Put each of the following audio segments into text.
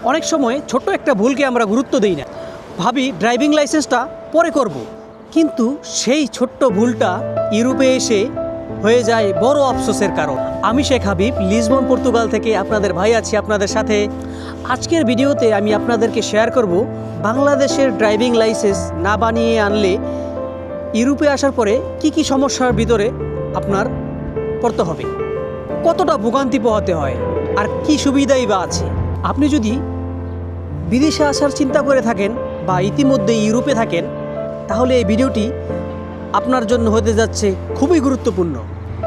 অনেক সময় ছোট্ট একটা ভুলকে আমরা গুরুত্ব দিই না, ভাবি ড্রাইভিং লাইসেন্সটা পরে করব। কিন্তু সেই ছোট্ট ভুলটা ইউরোপে এসে হয়ে যায় বড় আফসোসের কারণ। আমি শেখ হাবিব, লিসবন পর্তুগাল থেকে আপনাদের ভাই আছি আপনাদের সাথে। আজকের ভিডিওতে আমি আপনাদেরকে শেয়ার করব বাংলাদেশের ড্রাইভিং লাইসেন্স না বানিয়ে আনলে ইউরোপে আসার পরে কি কি সমস্যার ভিতরে আপনার পড়তে হবে, কতটা ভোগান্তি পোহাতে হয়, আর কি সুবিধাই বা আছে। আপনি যদি বিদেশে আসার চিন্তা করে থাকেন বা ইতিমধ্যে ইউরোপে থাকেন, তাহলে এই ভিডিওটি আপনার জন্য হতে যাচ্ছে খুবই গুরুত্বপূর্ণ।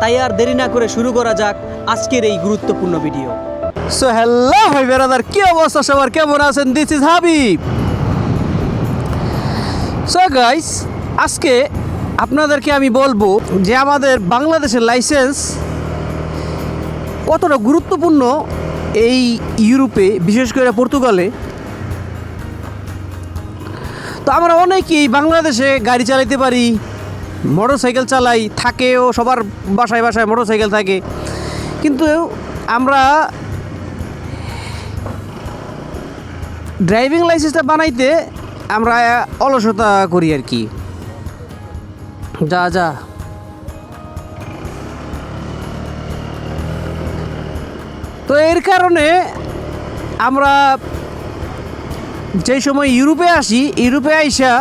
তাই আর দেরি না করে শুরু করা যাক আজকের এই গুরুত্বপূর্ণ ভিডিও। সো হ্যালো ভাই ব্রাদার, কি অবস্থা সবার, কেমন আছেন? This is Habib. So guys, আজকে আপনাদেরকে আমি বলবো যে আমাদের বাংলাদেশের লাইসেন্স কতটা গুরুত্বপূর্ণ এই ইউরোপে, বিশেষ করে পর্তুগালে। তো আমরা অনেকেই বাংলাদেশে গাড়ি চালাতে পারি, মোটর সাইকেল চালাই, থাকেও সবার বাসায় বাসায় মোটর সাইকেল থাকে, কিন্তু আমরা ড্রাইভিং লাইসেন্সটা বানাইতে আমরা অলসতা করি আর কি। যা তো এর কারণে আমরা যেই সময় ইউরোপে আসি, ইউরোপে আইসা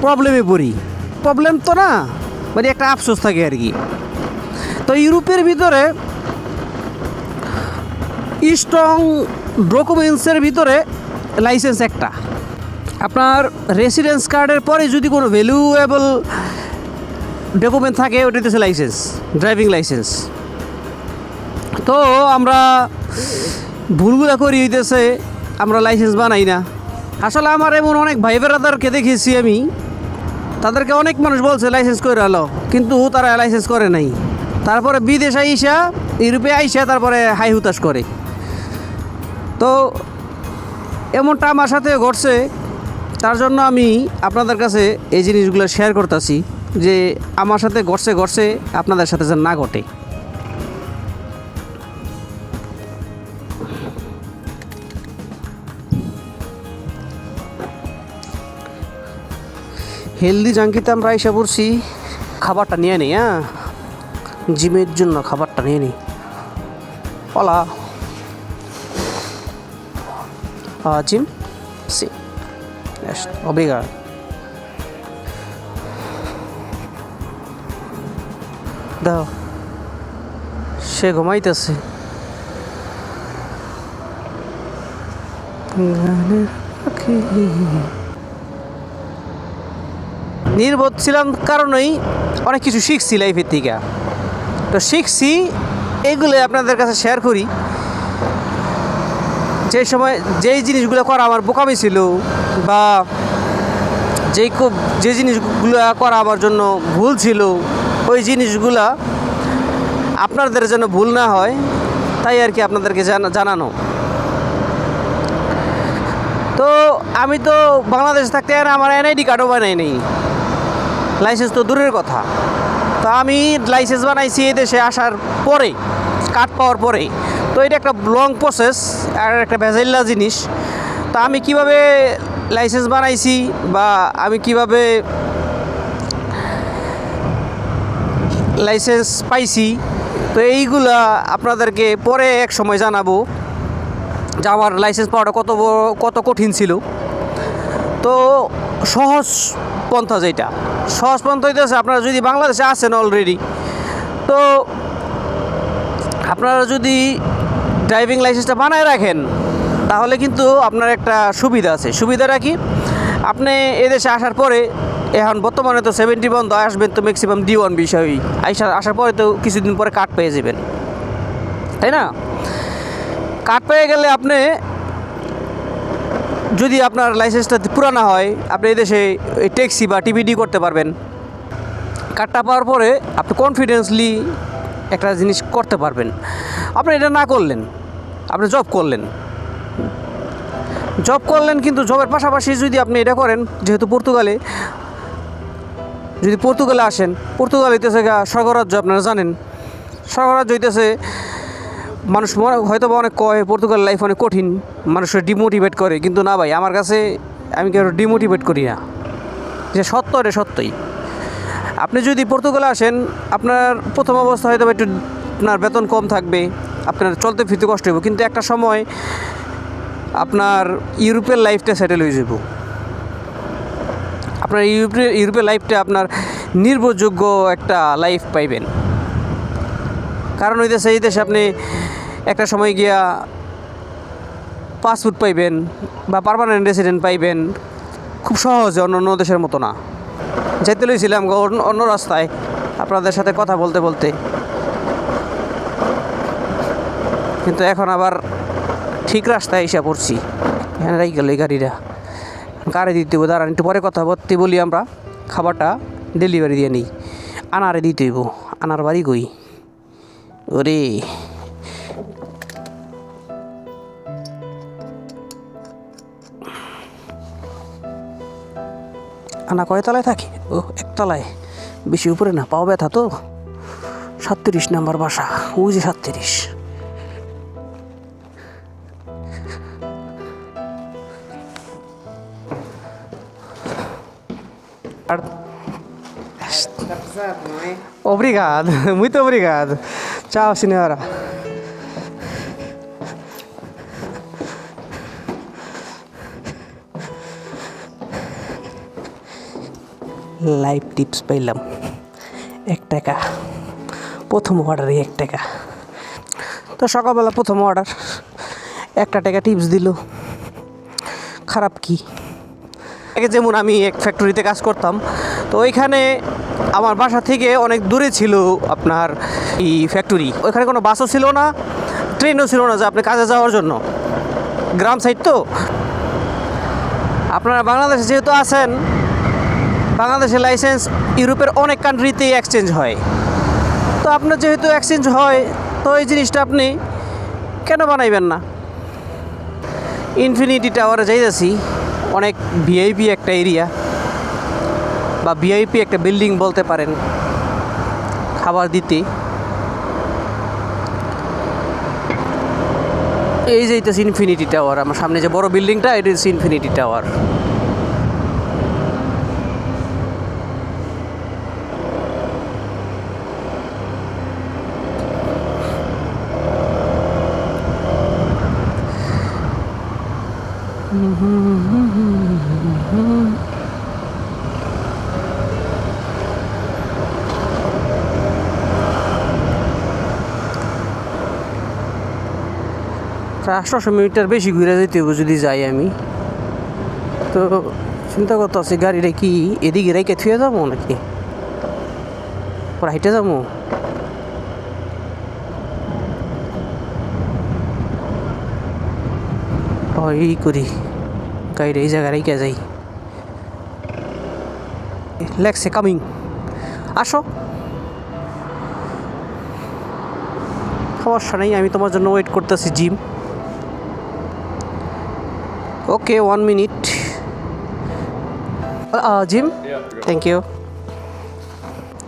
প্রবলেমে পড়ি। প্রবলেম তো না, মানে একটা আফসোস থাকে আর কি। তো ইউরোপের ভিতরে স্ট্রং ডকুমেন্টসের ভিতরে লাইসেন্স একটা। আপনার রেসিডেন্স কার্ডের পরে যদি কোনো ভ্যালুয়েবল ডকুমেন্ট থাকে, ওটা হচ্ছে লাইসেন্স, ড্রাইভিং লাইসেন্স। তো আমরা ভুলগুলা করি হইতেছে আমরা লাইসেন্স বানাই না। আসলে আমার এমন অনেক ভাই ব্রাদারকে দেখেছি আমি, তাদেরকে অনেক মানুষ বলছে লাইসেন্স করে আলো, কিন্তু তারা লাইসেন্স করে নাই। তারপরে বিদেশে আইসা, ইউরোপে আইসা তারপরে হাই হুতাশ করে। তো এমনটা আমার সাথে ঘটছে, তার জন্য আমি আপনাদের কাছে এই জিনিসগুলো শেয়ার করতেছি যে আমার সাথে ঘটছে আপনাদের সাথে যেন না ঘটে। হেলদি জাঙ্কিতে আমরা আইসা পড়ছি, খাবারটা নিয়ে নিই। হ্যাঁ, জিমের জন্য খাবারটা নিয়ে নিই। ওলা জিম সি obrigado. দাও, সে ঘুমাইতেছে। নির্বোধ ছিলাম কারণেই অনেক কিছু শিখছি লাইফের থেকে। তো শিখছি, এগুলো আপনাদের কাছে শেয়ার করি। যে সময় যেই জিনিসগুলো করা আমার বোকামি ছিল, বা যে জিনিসগুলো করা আমার জন্য ভুল ছিল, ওই জিনিসগুলা আপনাদের যেন ভুল না হয়, তাই আর কি আপনাদেরকে জানানো। তো আমি তো বাংলাদেশে থাকতে আমার এনআইডি কার্ডও বানাই নেই, লাইসেন্স তো দূরের কথা। তো আমি লাইসেন্স বানাইছি এই দেশে আসার পরে, কার্ড পাওয়ার পরে। তো এটা একটা লং প্রসেস আর একটা ভেজাইল্লা জিনিস। তো আমি কিভাবে লাইসেন্স বানাইছি বা আমি কিভাবে লাইসেন্স পাইছি, তো এইগুলা আপনাদেরকে পরে এক সময় জানাবো যে আমার লাইসেন্স পাওয়াটা কত কঠিন ছিল। তো সহজ পন্থা হইতেছে, আপনারা যদি বাংলাদেশে আছেন অলরেডি, তো আপনারা যদি ড্রাইভিং লাইসেন্সটা বানায় রাখেন, তাহলে কিন্তু আপনার একটা সুবিধা আছে। সুবিধাটা কি? আপনি এদেশে আসার পরে, এখন বর্তমানে তো 70 বন্ধ, আসবেন তো ম্যাক্সিমাম D1 বিষয়, আসার পরে তো কিছুদিন পরে কার্ড পেয়ে যাবেন, তাই না? কার্ড পেয়ে গেলে আপনি, যদি আপনার লাইসেন্সটা পুরানো হয়, আপনি এদেশে ট্যাক্সি বা টিভিডি করতে পারবেন। কার্ডটা পাওয়ার পরে আপনি কনফিডেন্সলি একটা জিনিস করতে পারবেন। আপনি এটা না করলেন, আপনি জব করলেন, কিন্তু জবের পাশাপাশি যদি আপনি এটা করেন, যেহেতু পর্তুগালে আসেন, পর্তুগাল হইতেছে স্বর্গরাজ্য, আপনারা জানেন। স্বর্গরাজ্য হইতেছে মানুষ হয়তো বা অনেক কয় পর্তুগাল লাইফ অনেক কঠিন, মানুষের ডিমোটিভেট করে, কিন্তু না ভাই, আমার কাছে আমি কেউ ডিমোটিভেট করি না, যে সত্য এটা সত্যই। আপনি যদি পর্তুগালে আসেন, আপনার প্রথম অবস্থা হয়তো একটু আপনার বেতন কম থাকবে, আপনার চলতে ফিরতে কষ্ট হইব, কিন্তু একটা সময় আপনার ইউরোপের লাইফটা সেটেল হয়ে যাব। আপনার ইউরোপের লাইফটা আপনার নির্ভরযোগ্য একটা লাইফ পাইবেন। কারণ হইতেছে এই দেশে আপনি একটা সময় গিয়া পাসপোর্ট পাইবেন বা পার্মানেন্ট রেসিডেন্ট পাইবেন খুব সহজে, অন্য দেশের মতো না। যাইতে লইছিলাম অন্য রাস্তায় আপনাদের সাথে কথা বলতে বলতে, কিন্তু এখন আবার ঠিক রাস্তায় এসে পড়ছি। এখানে রাই গেল এই গাড়িটা, গাড়ি দিতে হইব, দাঁড়ান একটু পরে কথা বলি। আমরা খাবারটা ডেলিভারি দিয়ে নিই, আনারে দিতে হইব। আনার বাড়ি কই? ওরে আনা কয়তলায় থাকি? ও একতলায়, বেশি উপরে না, পাও ব্যথা তো। 37 নাম্বার বাসা, ওই যে 37। Obrigado, muito obrigado. Tchau, senhora. Live tips পাইলাম 1 টাকা, প্রথম অর্ডারে 1 টাকা। তো সকালবেলা প্রথম অর্ডার, 1 টাকা টিপস দিল, খারাপ কি? যেমন আমি এক ফ্যাক্টরিতে কাজ করতাম, তো ওইখানে আমার বাসা থেকে অনেক দূরে ছিল আপনার এই ফ্যাক্টরি। ওইখানে কোনো বাসও ছিল না, ট্রেনও ছিল না যে আপনি কাজে যাওয়ার জন্য, গ্রাম সাইড তো। আপনারা বাংলাদেশে যেহেতু আছেন, বাংলাদেশের লাইসেন্স ইউরোপের অনেক কান্ট্রিতেই এক্সচেঞ্জ হয়। তো আপনার যেহেতু এক্সচেঞ্জ হয়, তো এই জিনিসটা আপনি কেন বানাইবেন না? ইনফিনিটি টাওয়ারে যাইতেছি, অনেক ভিআইপি একটা এরিয়া বা ভিআইপি একটা বিল্ডিং বলতে পারেন, খাবার দিতে। এই যে এটা ইনফিনিটি টাওয়ার, আমার সামনে যে বড় বিল্ডিংটা, এটা হচ্ছে ইনফিনিটি টাওয়ার। প্রায় 800 মিটার বেশি ঘুরে যেতে হবে যদি যাই আমি। তো চিন্তা করতে আছি গাড়িটা কি এদিকে রেখে থুয়ে যাবো নাকি পরে হেঁটে যাবো? এই করি, গাড়িটা এই জায়গায় রেখে যাই। লেখছে কামিং, আসো। সমস্যা নেই, আমি তোমার জন্য ওয়েট করতেছি Jim. Okay, 1 minute. Jim, thank you.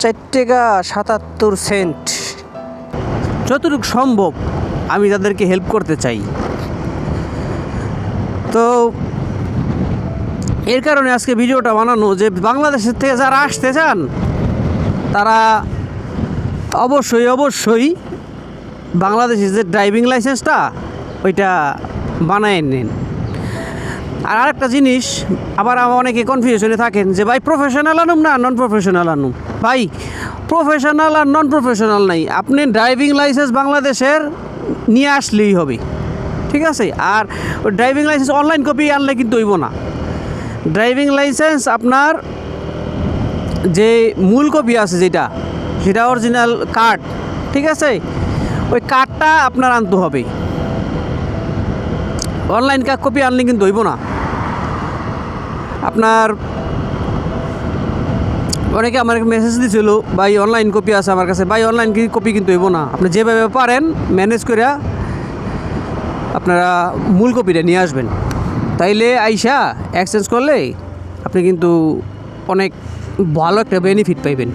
4 টাকা 77 সেন্ট। যতটুকু সম্ভব আমি তাদেরকে হেল্প করতে চাই, তো এর কারণে আজকে ভিডিওটা বানানো যে বাংলাদেশের থেকে যারা আসতে চান তারা অবশ্যই বাংলাদেশের যে ড্রাইভিং লাইসেন্সটা ওইটা বানায় নিন। আর আরেকটা জিনিস, আবার আমার অনেকে কনফিউশনে থাকেন যে ভাই প্রফেশনাল আনুম না নন প্রফেশনাল আনুম। ভাই প্রফেশনাল আর নন প্রফেশনাল নাই, আপনি ড্রাইভিং লাইসেন্স বাংলাদেশের নিয়ে আসলেই হবে, ঠিক আছে? আর ওই ড্রাইভিং লাইসেন্স অনলাইন কপি আনলে কিন্তু হইব না। ড্রাইভিং লাইসেন্স আপনার যে মূল কপি আছে সেটা অরিজিনাল কার্ড, ঠিক আছে? ওই কার্ডটা আপনার আনতে হবে, অনলাইন কপি আনলে কিন্তু হইব না। আপনার অনেকে আমার মেসেজ দিয়েছিল ভাই অনলাইন কপি আছে আমার কাছে। ভাই অনলাইন কপি কিন্তু হইব না, আপনি যেভাবে পারেন ম্যানেজ করে আপনারা মূল কপিটা নিয়ে আসবেন, তাইলে আইসা এক্সচেঞ্জ করলে আপনি কিন্তু অনেক ভালো একটা বেনিফিট পাইবেন।